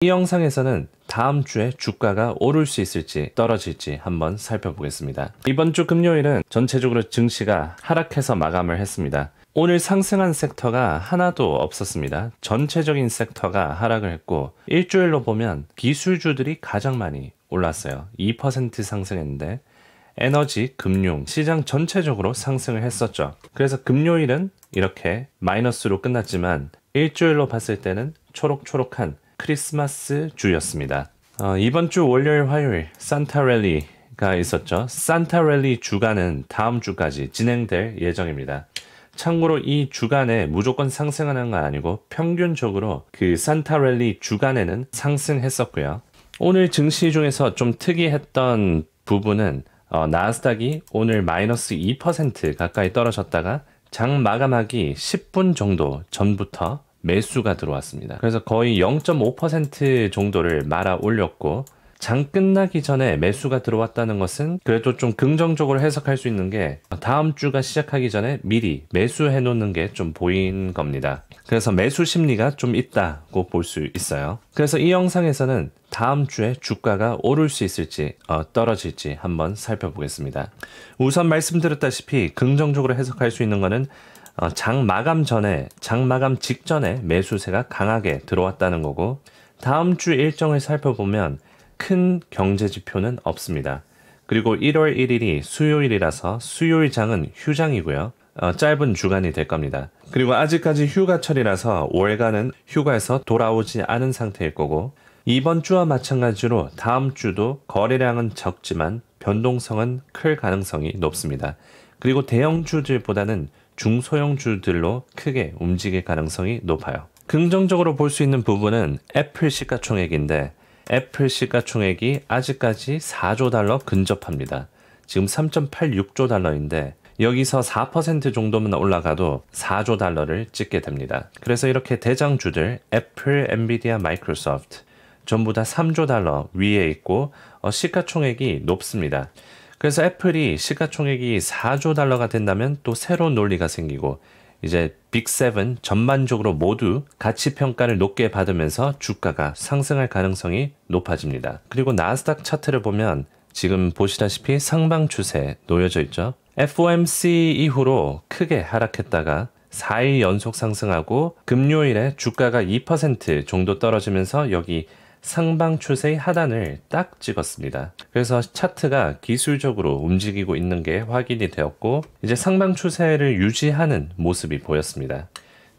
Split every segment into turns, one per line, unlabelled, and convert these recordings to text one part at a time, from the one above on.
이 영상에서는 다음 주에 주가가 오를 수 있을지 떨어질지 한번 살펴보겠습니다. 이번 주 금요일은 전체적으로 증시가 하락해서 마감을 했습니다. 오늘 상승한 섹터가 하나도 없었습니다. 전체적인 섹터가 하락을 했고 일주일로 보면 기술주들이 가장 많이 올랐어요. 2% 상승했는데 에너지, 금융, 시장 전체적으로 상승을 했었죠. 그래서 금요일은 이렇게 마이너스로 끝났지만 일주일로 봤을 때는 초록초록한 크리스마스 주였습니다. 이번 주 월요일, 화요일 산타랠리가 있었죠. 산타랠리 주간은 다음 주까지 진행될 예정입니다. 참고로 이 주간에 무조건 상승하는 건 아니고 평균적으로 그 산타랠리 주간에는 상승했었고요. 오늘 증시 중에서 좀 특이했던 부분은 나스닥이 오늘 마이너스 2% 가까이 떨어졌다가 장 마감하기 10분 정도 전부터 매수가 들어왔습니다. 그래서 거의 0.5% 정도를 말아 올렸고 장 끝나기 전에 매수가 들어왔다는 것은 그래도 좀 긍정적으로 해석할 수 있는 게 다음 주가 시작하기 전에 미리 매수해 놓는 게 좀 보인 겁니다. 그래서 매수 심리가 좀 있다고 볼 수 있어요. 그래서 이 영상에서는 다음 주에 주가가 오를 수 있을지 떨어질지 한번 살펴보겠습니다. 우선 말씀드렸다시피 긍정적으로 해석할 수 있는 거는 장 마감 직전에 매수세가 강하게 들어왔다는 거고 다음 주 일정을 살펴보면 큰 경제 지표는 없습니다. 그리고 1월 1일이 수요일이라서 수요일 장은 휴장이고요. 짧은 주간이 될 겁니다. 그리고 아직까지 휴가철이라서 월간은 휴가에서 돌아오지 않은 상태일 거고 이번 주와 마찬가지로 다음 주도 거래량은 적지만 변동성은 클 가능성이 높습니다. 그리고 대형주들보다는 중소형주들로 크게 움직일 가능성이 높아요. 긍정적으로 볼 수 있는 부분은 애플 시가총액인데 애플 시가총액이 아직까지 4조 달러 근접합니다. 지금 3.86조 달러인데 여기서 4% 정도만 올라가도 4조 달러를 찍게 됩니다. 그래서 이렇게 대장주들 애플, 엔비디아, 마이크로소프트 전부 다 3조 달러 위에 있고 시가총액이 높습니다. 그래서 애플이 시가총액이 4조 달러가 된다면 또 새로운 논리가 생기고 이제 빅7 전반적으로 모두 가치평가를 높게 받으면서 주가가 상승할 가능성이 높아집니다. 그리고 나스닥 차트를 보면 지금 보시다시피 상방 추세 놓여져 있죠. FOMC 이후로 크게 하락했다가 4일 연속 상승하고 금요일에 주가가 2% 정도 떨어지면서 여기 상방 추세의 하단을 딱 찍었습니다. 그래서 차트가 기술적으로 움직이고 있는 게 확인이 되었고 이제 상방 추세를 유지하는 모습이 보였습니다.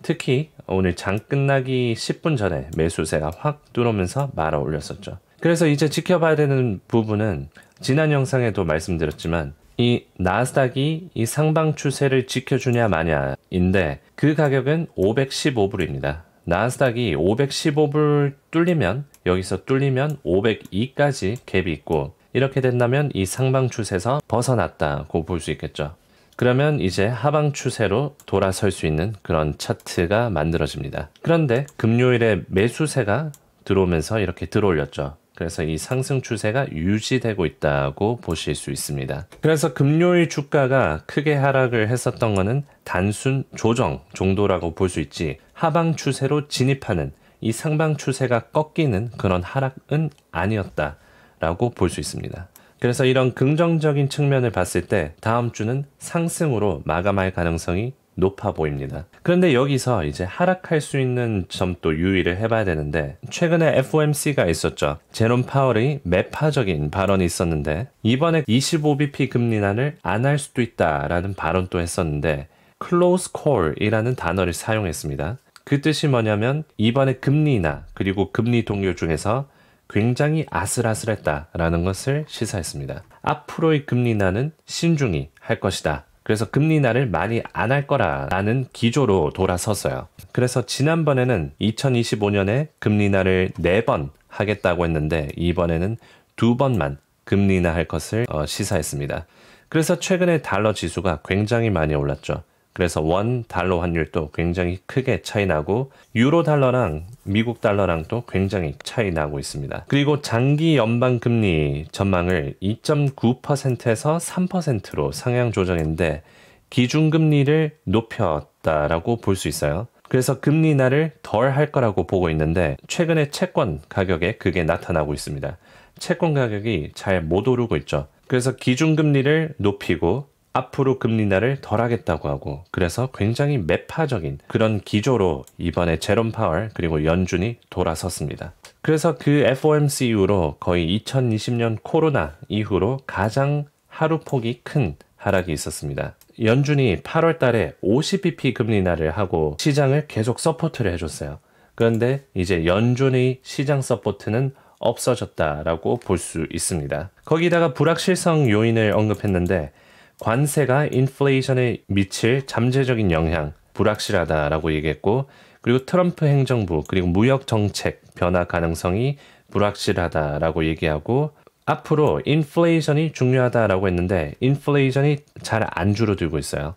특히 오늘 장 끝나기 10분 전에 매수세가 확 들어오면서 말아 올렸었죠. 그래서 이제 지켜봐야 되는 부분은 지난 영상에도 말씀드렸지만 이 나스닥이 이 상방 추세를 지켜주냐 마냐인데 그 가격은 515불입니다. 나스닥이 515불 뚫리면 여기서 뚫리면 502까지 갭이 있고 이렇게 된다면 이 상방 추세에서 벗어났다고 볼 수 있겠죠. 그러면 이제 하방 추세로 돌아설 수 있는 그런 차트가 만들어집니다. 그런데 금요일에 매수세가 들어오면서 이렇게 들어올렸죠. 그래서 이 상승 추세가 유지되고 있다고 보실 수 있습니다. 그래서 금요일 주가가 크게 하락을 했었던 거는 단순 조정 정도라고 볼 수 있지 하방 추세로 진입하는 이 상방 추세가 꺾이는 그런 하락은 아니었다라고 볼 수 있습니다. 그래서 이런 긍정적인 측면을 봤을 때 다음 주는 상승으로 마감할 가능성이 높아 보입니다. 그런데 여기서 이제 하락할 수 있는 점도 유의를 해봐야 되는데 최근에 FOMC가 있었죠. 제롬 파월의 매파적인 발언이 있었는데 이번에 25bp 금리 인하를 안 할 수도 있다라는 발언도 했었는데 close call이라는 단어를 사용했습니다. 그 뜻이 뭐냐면 이번에 금리 인하 그리고 금리 동결 중에서 굉장히 아슬아슬했다라는 것을 시사했습니다. 앞으로의 금리 인하는 신중히 할 것이다. 그래서 금리 인하를 많이 안 할 거라는 기조로 돌아섰어요. 그래서 지난번에는 2025년에 금리 인하를 4번 하겠다고 했는데 이번에는 2번만 금리 인하할 것을 시사했습니다. 그래서 최근에 달러 지수가 굉장히 많이 올랐죠. 그래서 원 달러 환율도 굉장히 크게 차이 나고 유로 달러랑 미국 달러랑도 굉장히 차이 나고 있습니다. 그리고 장기 연방 금리 전망을 2.9%에서 3%로 상향 조정했는데 기준금리를 높였다라고 볼 수 있어요. 그래서 금리 인하를 덜 할 거라고 보고 있는데 최근에 채권 가격에 그게 나타나고 있습니다. 채권 가격이 잘 못 오르고 있죠. 그래서 기준금리를 높이고 앞으로 금리 인하를 덜 하겠다고 하고, 그래서 굉장히 매파적인 그런 기조로 이번에 제롬 파월 그리고 연준이 돌아섰습니다. 그래서 그 FOMC 이후로 거의 2020년 코로나 이후로 가장 하루폭이 큰 하락이 있었습니다. 연준이 8월 달에 50bp 금리 인하를 하고 시장을 계속 서포트를 해줬어요. 그런데 이제 연준의 시장 서포트는 없어졌다라고 볼 수 있습니다. 거기다가 불확실성 요인을 언급했는데 관세가 인플레이션에 미칠 잠재적인 영향, 불확실하다라고 얘기했고, 그리고 트럼프 행정부 그리고 무역 정책 변화 가능성이 불확실하다라고 얘기하고, 앞으로 인플레이션이 중요하다라고 했는데 인플레이션이 잘 안 줄어들고 있어요.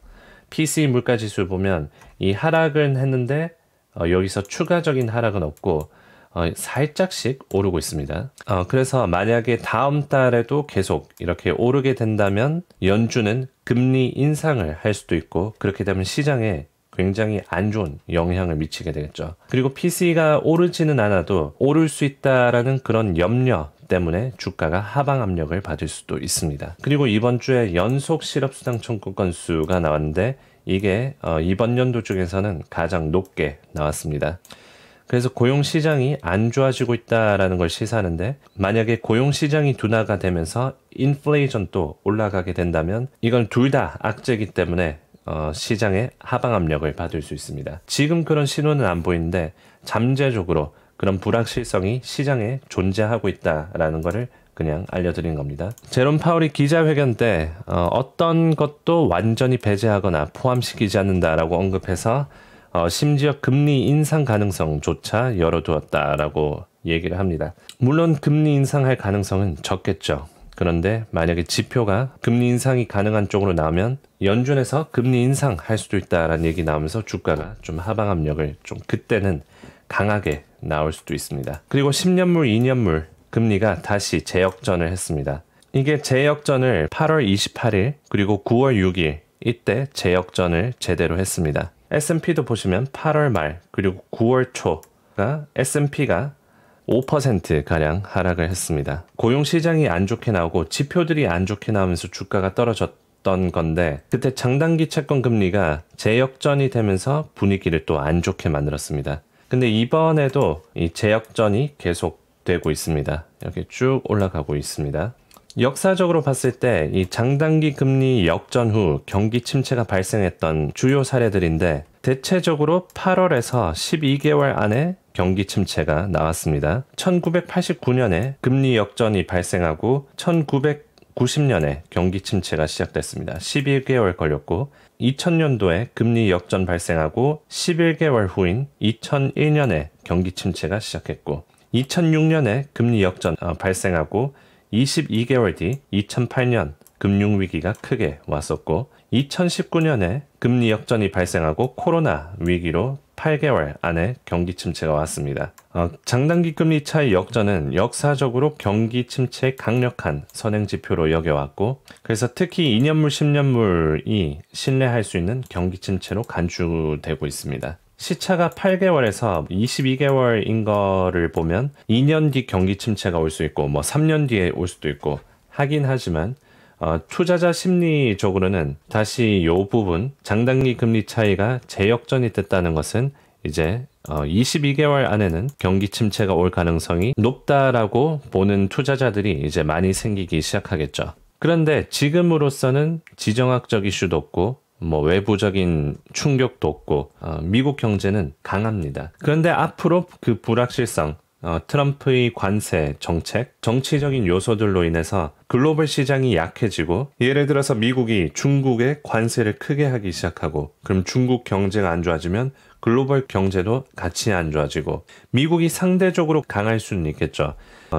PCE 물가지수 보면 이 하락은 했는데 여기서 추가적인 하락은 없고 살짝씩 오르고 있습니다. 그래서 만약에 다음 달에도 계속 이렇게 오르게 된다면 연준은 금리 인상을 할 수도 있고, 그렇게 되면 시장에 굉장히 안 좋은 영향을 미치게 되겠죠. 그리고 PCE가 오르지는 않아도 오를 수 있다라는 그런 염려 때문에 주가가 하방 압력을 받을 수도 있습니다. 그리고 이번 주에 연속 실업수당 청구 건수가 나왔는데 이게 이번 연도 중에서는 가장 높게 나왔습니다. 그래서 고용시장이 안 좋아지고 있다는 걸 시사하는데, 만약에 고용시장이 둔화가 되면서 인플레이션도 올라가게 된다면 이건 둘 다 악재이기 때문에 시장의 하방 압력을 받을 수 있습니다. 지금 그런 신호는 안 보이는데 잠재적으로 그런 불확실성이 시장에 존재하고 있다라는 것을 그냥 알려드린 겁니다. 제롬 파월이 기자회견 때 어떤 것도 완전히 배제하거나 포함시키지 않는다라고 언급해서 심지어 금리 인상 가능성조차 열어두었다라고 얘기를 합니다. 물론 금리 인상할 가능성은 적겠죠. 그런데 만약에 지표가 금리 인상이 가능한 쪽으로 나오면 연준에서 금리 인상할 수도 있다라는 얘기 나오면서 주가가 좀 하방 압력을 좀 그때는 강하게 나올 수도 있습니다. 그리고 10년물, 2년물 금리가 다시 재역전을 했습니다. 이게 재역전을 8월 28일 그리고 9월 6일 이때 재역전을 제대로 했습니다. S&P도 보시면 8월 말 그리고 9월 초가 S&P가 5%가량 하락을 했습니다. 고용시장이 안 좋게 나오고 지표들이 안 좋게 나오면서 주가가 떨어졌던 건데, 그때 장단기 채권 금리가 재역전이 되면서 분위기를 또 안 좋게 만들었습니다. 근데 이번에도 이 재역전이 계속되고 있습니다. 이렇게 쭉 올라가고 있습니다. 역사적으로 봤을 때 이 장단기 금리 역전 후 경기 침체가 발생했던 주요 사례들인데, 대체적으로 8월에서 12개월 안에 경기 침체가 나왔습니다. 1989년에 금리 역전이 발생하고 1990년에 경기 침체가 시작됐습니다. 11개월 걸렸고, 2000년도에 금리 역전 발생하고 11개월 후인 2001년에 경기 침체가 시작했고, 2006년에 금리 역전 발생하고 22개월 뒤 2008년 금융위기가 크게 왔었고, 2019년에 금리 역전이 발생하고 코로나 위기로 8개월 안에 경기 침체가 왔습니다. 장단기 금리 차이 역전은 역사적으로 경기 침체의 강력한 선행지표로 여겨왔고, 그래서 특히 2년물, 10년물이 신뢰할 수 있는 경기 침체로 간주되고 있습니다. 시차가 8개월에서 22개월인 거를 보면 2년 뒤 경기 침체가 올 수 있고 3년 뒤에 올 수도 있고 하긴 하지만, 투자자 심리적으로는 다시 이 부분 장단기 금리 차이가 재역전이 됐다는 것은 이제 22개월 안에는 경기 침체가 올 가능성이 높다라고 보는 투자자들이 이제 많이 생기기 시작하겠죠. 그런데 지금으로서는 지정학적 이슈도 없고 외부적인 충격도 없고 미국 경제는 강합니다. 그런데 앞으로 그 불확실성, 트럼프의 관세 정책, 정치적인 요소들로 인해서 글로벌 시장이 약해지고, 예를 들어서 미국이 중국에 관세를 크게 하기 시작하고, 그럼 중국 경제가 안 좋아지면 글로벌 경제도 같이 안 좋아지고, 미국이 상대적으로 강할 수는 있겠죠.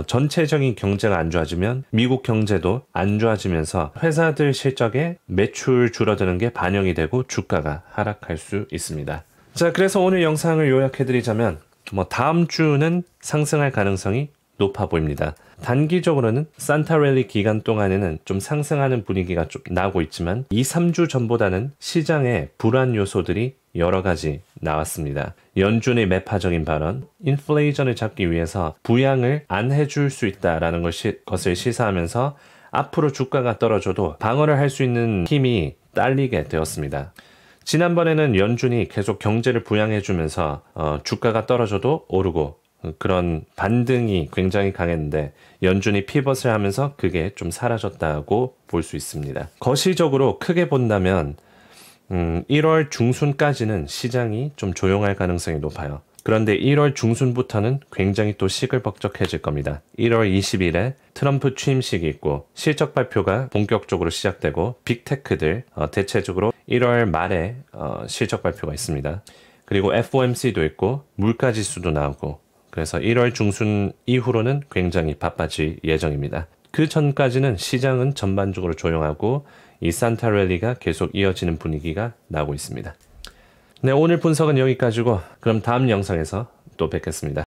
전체적인 경제가 안 좋아지면 미국 경제도 안 좋아지면서 회사들 실적에 매출 줄어드는 게 반영이 되고 주가가 하락할 수 있습니다. 자, 그래서 오늘 영상을 요약해드리자면 다음 주는 상승할 가능성이 높아 보입니다. 단기적으로는 산타랠리 기간 동안에는 좀 상승하는 분위기가 좀 나고 있지만 2, 3주 전보다는 시장에 불안 요소들이 여러 가지 나왔습니다. 연준의 매파적인 발언, 인플레이션을 잡기 위해서 부양을 안 해줄 수 있다라는 것을 시사하면서 앞으로 주가가 떨어져도 방어를 할 수 있는 힘이 딸리게 되었습니다. 지난번에는 연준이 계속 경제를 부양해주면서 주가가 떨어져도 오르고 그런 반등이 굉장히 강했는데 연준이 피벗을 하면서 그게 좀 사라졌다고 볼 수 있습니다. 거시적으로 크게 본다면 1월 중순까지는 시장이 좀 조용할 가능성이 높아요. 그런데 1월 중순부터는 굉장히 또 시끌벅적해질 겁니다. 1월 20일에 트럼프 취임식이 있고 실적 발표가 본격적으로 시작되고 빅테크들 대체적으로 1월 말에 실적 발표가 있습니다. 그리고 FOMC도 있고 물가지수도 나오고 그래서 1월 중순 이후로는 굉장히 바빠질 예정입니다. 그 전까지는 시장은 전반적으로 조용하고 이 산타랠리가 계속 이어지는 분위기가 나오고 있습니다. 네, 오늘 분석은 여기까지고 그럼 다음 영상에서 또 뵙겠습니다.